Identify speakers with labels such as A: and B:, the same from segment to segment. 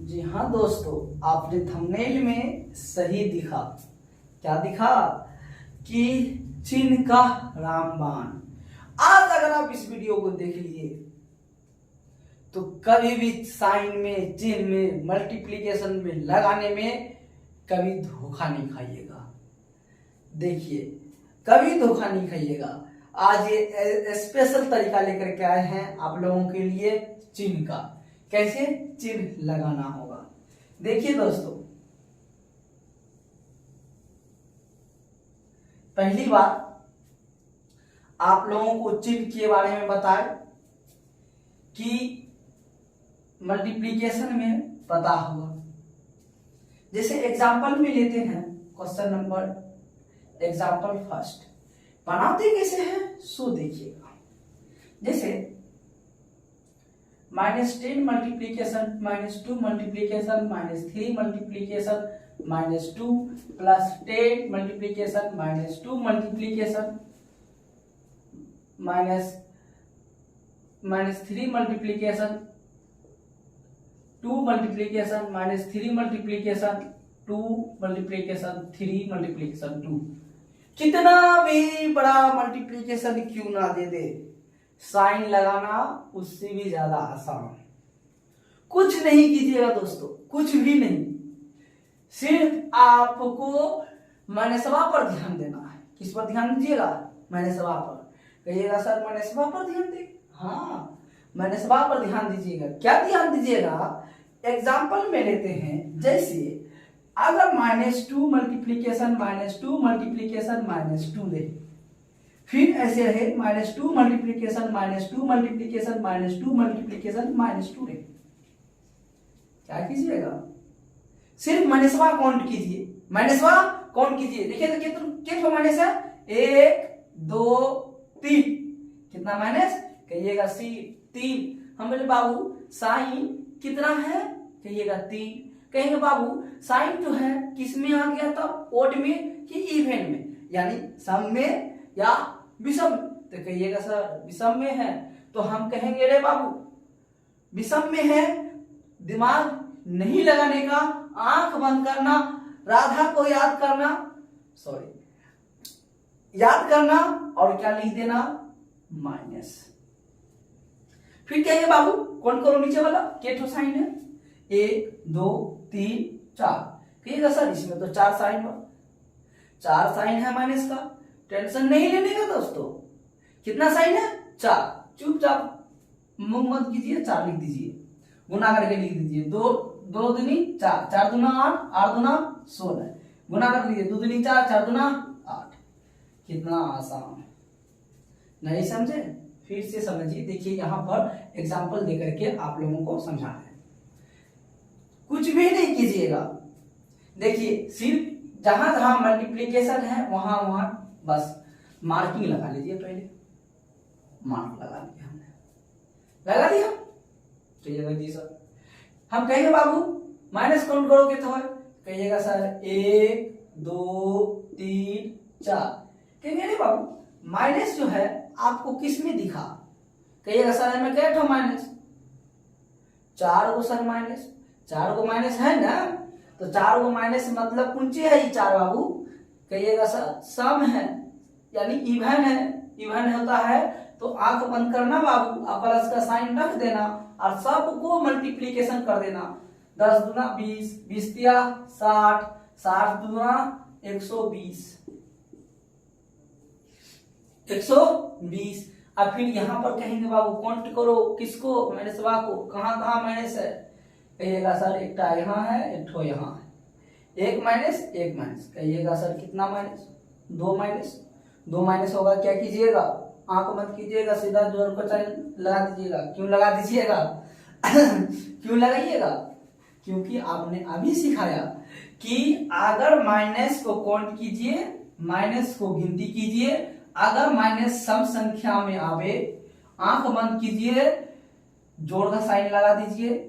A: जी हाँ दोस्तों, आपने थंबनेल में सही दिखा। क्या दिखा? कि चिन्ह का रामबाण। आज अगर आप इस वीडियो को देख लिए तो कभी भी साइन में, चिन्ह में, मल्टीप्लिकेशन में लगाने में कभी धोखा नहीं खाइएगा। देखिए, कभी धोखा नहीं खाइएगा। आज ये स्पेशल तरीका लेकर के आए हैं आप लोगों के लिए चिन्ह का, कैसे चिन्ह लगाना होगा। देखिए दोस्तों, पहली बात आप लोगों को चिन्ह के बारे में बताए कि मल्टीप्लिकेशन में पता होगा। जैसे एग्जाम्पल में लेते हैं, क्वेश्चन नंबर एग्जाम्पल फर्स्ट। बनाते कैसे हैं सो देखिएगा। जैसे -10 multiplication, -2 multiplication, -3 multiplication, -2 plus 10 multiplication, -2 multiplication, -3 multiplication, 2 multiplication, -3 multiplication, 2 multiplication, 3 multiplication 2। कितना भी बड़ा मल्टीप्लीकेशन क्यों ना दे दे, साइन लगाना उससे भी ज्यादा आसान। कुछ नहीं कीजिएगा दोस्तों, कुछ भी नहीं, सिर्फ आपको माइनसवा पर ध्यान देना है। किस पर ध्यान दीजिएगा? माइनसवा पर। कहिएगा सर माइनसवा पर ध्यान दे। हाँ, माइनसवा पर ध्यान दीजिएगा। क्या ध्यान दीजिएगा? एग्जाम्पल में लेते हैं, जैसे अगर -2 मल्टीप्लीकेशन, -2 मल्टीप्लीकेशन, -2 दे, फिर ऐसे है -2 मल्टीप्लीकेशन, -2 मल्टीप्लीकेशन, -2 मल्टीप्लीकेशन, -2 रहे। क्या कीजिएगा? सिर्फ माइनसवा काउंट कीजिए, माइनसवा काउंट कीजिए। देखिए तो कितना माइनस है? 1 2 3। कितना माइनस? कहिएगा 3। हम बोले बाबू साइन कितना है? कहिएगा 3। कहेंगे बाबू साइन जो है किस में आ गया था? ओड में कि इवन में, यानी सम में या विषम? तो कहिएगा सर विषम में है। तो हम कहेंगे रे बाबू विषम में है, दिमाग नहीं लगाने का, आंख बंद करना, राधा को याद करना, याद करना और क्या लिख देना? माइनस। फिर क्या है बाबू? कौन करो नीचे वाला? केठो साइन है? 1 2 3 4। कहिएगा सर इसमें तो 4 साइन हुआ। 4 साइन है माइनस का, टेंशन नहीं लेने का दोस्तों। कितना साइन है? 4। चुपचाप मुंह मत कीजिए, 4 लिख दीजिए, गुना करके लिख दीजिए। 2 2 दूनी 4, 4 दूना 8, 8 दूना 16, गुना कर लीजिए। 2 दूनी 4, 4 दूना 8। कितना आसान। नहीं समझे? फिर से समझिए। देखिए यहां पर एग्जाम्पल देकर के आप लोगों को समझा है। कुछ भी नहीं कीजिएगा। देखिए सिर्फ जहां जहां मल्टीप्लीकेशन है वहां वहां बस मार्किंग लगा लीजिए। पहले मार्क लगा दिया हमने, लगा दिया तो ये जी सर। हम कहेंगे बाबू माइनस काउंट करोगे तो है? कहिएगा सर 1 2 3 4। कहेंगे अरे बाबू माइनस जो है आपको किस में दिखा? कहिएगा सर मैं कह माइनस 4 को सर माइनस 4 को माइनस है ना, तो 4 को माइनस मतलब कुंची है ये 4 बाबू। कहिएगा सर सम है, यानी इवन है। इवन होता है तो आंख बंद करना बाबू, और प्लस का साइन रख देना और सबको मल्टीप्लीकेशन कर देना। 10 दूना 20, 20 दिया 60, 60 दूना 120, 120। अब फिर यहाँ पर कहेंगे बाबू काउंट करो, किसको? माइनसवा को। कहाँ कहाँ माइनस है? कहिएगा सर एक यहाँ है, एक ठो यहाँ है। 1 माइनस 1 माइनस। कहिएगा सर कितना माइनस? 2 माइनस। 2 माइनस होगा, क्या कीजिएगा? आंख मत कीजिएगा, सीधा जोर को लगा दीजिएगा। क्यों लगा दीजिएगा? क्यों लगाइएगा? क्योंकि आपने अभी सिखाया कि अगर माइनस को काउंट कीजिए, माइनस को गिनती कीजिए। अगर माइनस सम संख्या में आवे, आंख बंद कीजिए, जोड़ का साइन लगा दीजिए।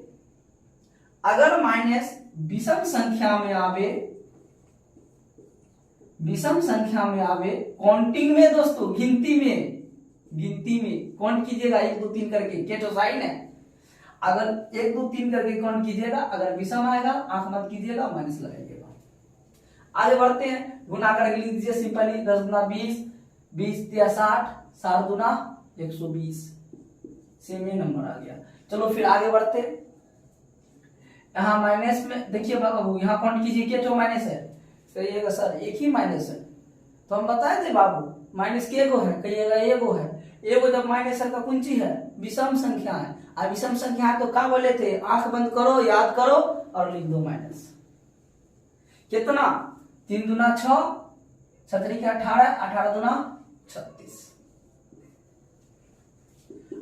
A: अगर माइनस विषम संख्या में आवे, विषम संख्या में आवे, काउंटिंग में दोस्तों, गिनती में काउंट कीजिएगा 1 2 3 करके, केटो साइन है। अगर 1 2 3 करके काउंट कीजिएगा, अगर विषम आएगा आंख मत कीजिएगा, माइनस लगाइएगा। आगे बढ़ते हैं, गुना करके लिख दीजिए सिंपली 10 गुना 20, 20 तिया 60, 60 गुना 120, सेम ही नंबर आ गया। चलो फिर आगे बढ़ते, यहाँ माइनस में देखिए बाबू, यहाँ काउंट कीजिए क्या जो माइनस है, कहिएगा सर एक ही माइनस है, तो हम बताए थे बाबू माइनस के एगो है, कहिएगा एगो है, एगो जब माइनस का कुंजी है, विषम संख्या है, और विषम संख्या है तो क्या बोले थे, आंख बंद करो, याद करो और लिख दो माइनस। कितना, 3 दूना 6, 6 के 18, 18 दूना 36।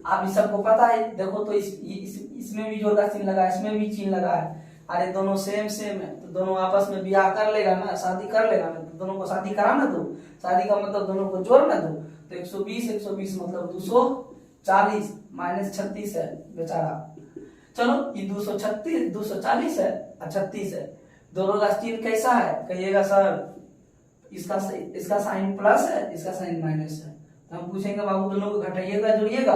A: आप इस सबको पता है, देखो तो इसमें भी जोड़ का चिन्ह लगा है, इसमें भी चिन्ह लगा है, अरे दोनों सेम सेम है, तो दोनों आपस में ब्याह कर लेगा ना, शादी कर लेगा ना, तो दोनों को शादी करा ना दो, शादी का मतलब दोनों को जोड़ ना दो, तो 120 120 मतलब 240 माइनस 36 है बेचारा। चलो ये 236 240 है और 36 है, दोनों का चिन्ह कैसा है, कहिएगा सर इसका साइन प्लस है, इसका साइन माइनस है, तो हम पूछेंगे बाबू दोनों को घटाइएगा जोड़िएगा,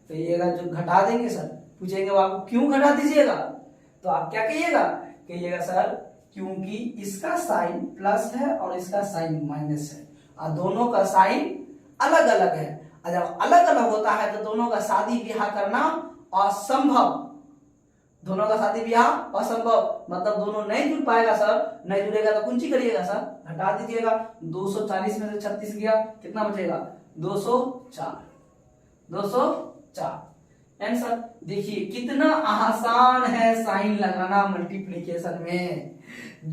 A: कहिएगा जो घटा देंगे सर। पूछेंगे बाबू क्यों घटा दीजिएगा, तो आप क्या कहिएगा सर क्योंकि इसका साइन प्लस है और इसका साइन माइनस है, और दोनों का साइन अलग अलग है, और जब अलग अलग होता है तो दोनों का शादी ब्याह करना असंभव, दोनों का शादी ब्याह असंभव, मतलब दोनों नहीं जुड़ पाएगा सर, नहीं जुड़ेगा तो कुंची करिएगा सर, घटा दीजिएगा, 240 में से 36 गया, कितना बचेगा 204 आंसर। देखिए कितना आसान है साइन लगाना मल्टीप्लिकेशन में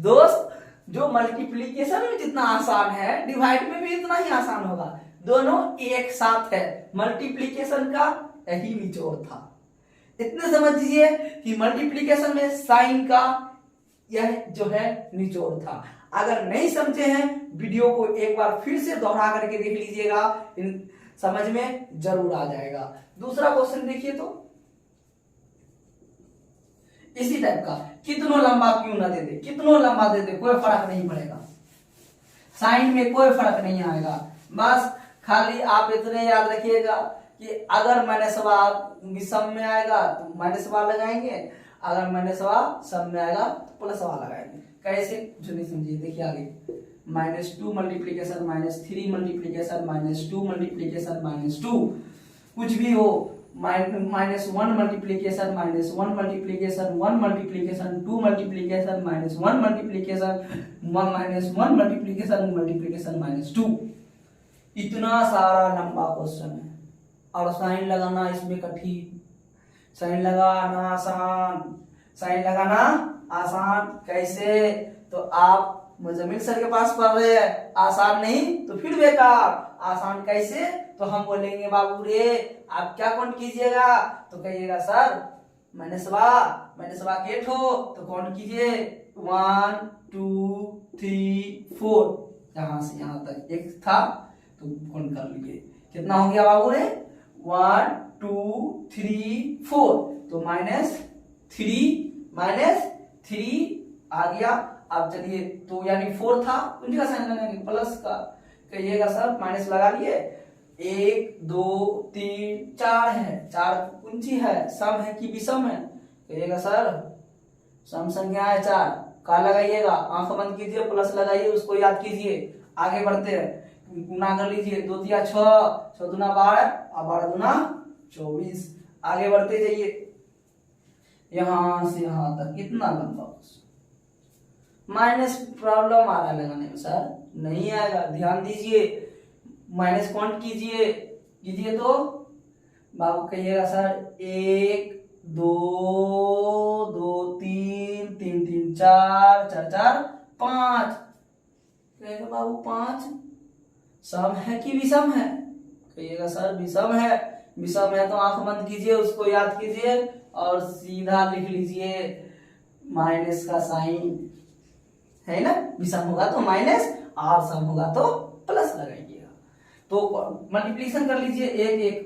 A: दोस्त, जो मल्टीप्लिकेशन में जितना आसान है डिवाइड में भी इतना ही आसान होगा, दोनों एक साथ है, मल्टीप्लिकेशन का यही निचोड़ था। इतने समझ लीजिए कि मल्टीप्लिकेशन में साइन का यह जो है निचोड़ था। अगर नहीं समझे हैं वीडियो को एक बार फिर से दोहरा करके देख लीजिएगा, समझ में जरूर आ जाएगा। दूसरा क्वेश्चन देखिए तो इसी टाइप का, कितनों लंबा क्यों ना दे दे, कितनों लंबा दे दे कोई फर्क नहीं पड़ेगा, साइन में कोई फर्क नहीं आएगा, बस खाली आप इतने याद रखिएगा कि अगर माइनसवा विषम में आएगा तो माइनसवा लगाएंगे, अगर माइनसवा सम में आएगा तो प्लसवा लगाएंगे। कैसे जो नहीं समझिए देखिए आगे, -2 मल्टीप्लीकेशन -3 मल्टीप्लीकेशन -2 मल्टीप्लीकेशन -2 कुछ भी हो, -1 multiplication -1 multiplication 1 multiplication 2 multiplication -1 multiplication -1 multiplication multiplication -2, इतना सारा लंबा क्वेश्चन है और साइन लगाना इसमें कठिन, साइन लगाना आसान, साइन लगाना आसान कैसे, तो आप मुजम्मिल सर के पास पढ़ रहे हैं, आसान नहीं तो फिर बेकार, आसान कैसे, तो हम बोलेंगे बाबू रे आप क्या काउंट कीजिएगा, तो कहिएगा सर माइनसवा के ठो, तो काउंट कीजिए 1 2 3 4, यहां से यहां तक एक था तो काउंट कर लीजिए, कितना हो गया बाबू रे 1 2 3 4, तो -3 आ गया। अब चलिए तो यानी 4 था, उनका साइन लगाएंगे प्लस का, कहिएगा सर माइनस लगा लिए, 1 2 3 4 है, 4 कुंची है, सम है कि विषम है, कहिएगा सर सम संख्या है 4, का लगाइएगा, आंख बंद कीजिए, प्लस लगाइए, उसको याद कीजिए। आगे बढ़ते हैं, गुना कर लीजिए, 2 तिया 6, 6 दूना 12 और 12 दूना 24। आगे बढ़ते जाइए, यहां से यहां तक कितना लंबा, माइनस प्रॉब्लम आ रहा है लगाने में सर, नहीं आएगा, ध्यान दीजिए, माइनस काउंट कीजिए तो बाबू कहिएगा सर 1 2 2 3 3 3 4 4 4 5, कहिएगा बाबू 5, सम है कि विषम है, कहिएगा सर विषम है, विषम है तो आंख बंद कीजिए, उसको याद कीजिए और सीधा लिख लीजिए माइनस का साइन, है ना, विषम होगा तो माइनस और सम होगा तो प्लस लगाइएगा। तो मल्टीप्लिकेशन कर लीजिए,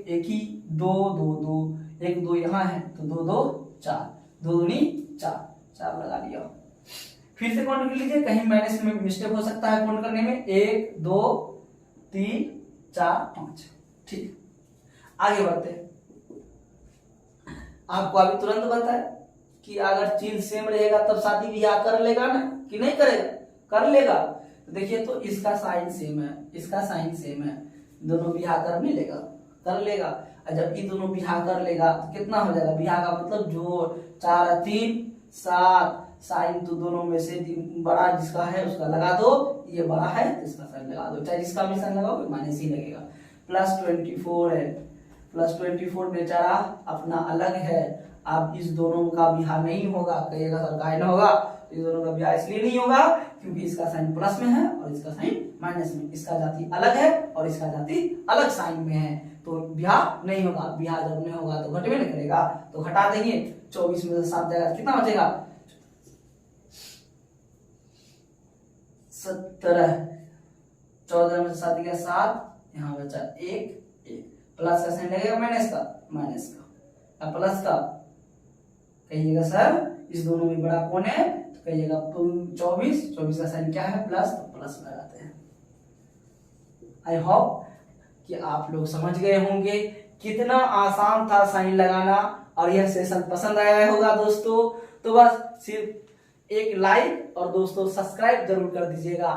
A: 1 ही, 2 2 2, 1 2 यहाँ है तो 2 2 4, 2 दूनी 4, 4 लगा दिया। फिर से काउंट कर लीजिए, कहीं माइनस में मिस्टेक हो सकता है काउंट करने में, 1 2 3 4 5, ठीक। आगे बढ़ते हैं, आपको अभी तुरंत बताया कि अगर चिन्ह सेम रहेगा तब शादी ब्याह कर लेगा ना, कि नहीं करेगा, कर लेगा। तो देखिए तो इसका साइन सेम है, इसका साइन सेम है, दोनों ब्याह कर नहीं लेगा, कर लेगा। और जब ये दोनों ब्याह कर लेगा तो कितना हो जाएगा, ब्याह का मतलब जोड़, 4 और 3 7, साइन तो दोनों में से बड़ा जिसका है उसका लगा दो, ये बड़ा है तो इसका साइन लगा दो, चाहे जिसका भी साइन लगाओ माइनस ही लगेगा। +24 है, +24 बेचारा अपना अलग है, अब इस दोनों का ब्याह नहीं होगा, कहिएगा सर काहे ना होगा, तो इस दोनों का ब्याह इसलिए नहीं होगा क्योंकि इसका साइन प्लस में है और इसका साइन माइनस में, इसका जाति अलग है और इसका जाति अलग साइन में है, तो ब्याह नहीं होगा। ब्याह जब नहीं होगा तो घटवे नहीं करेगा, तो घटा देंगे, 24 में से 7 जाएगा, कितना बचेगा 17, 14 में से 7 गया 7, यहाँ बचा 1, प्लस का साइन लगेगा माइनस का, माइनस का, प्लस का, कहिएगा सर इस दोनों में बड़ा कौन है, तो कहिएगा 24 का साइन क्या है प्लस, तो प्लस लगाते हैं। आई होप कि आप लोग समझ गए होंगे, कितना आसान था साइन लगाना, और यह सेशन पसंद आया होगा दोस्तों। तो बस सिर्फ एक लाइक और दोस्तों सब्सक्राइब जरूर कर दीजिएगा।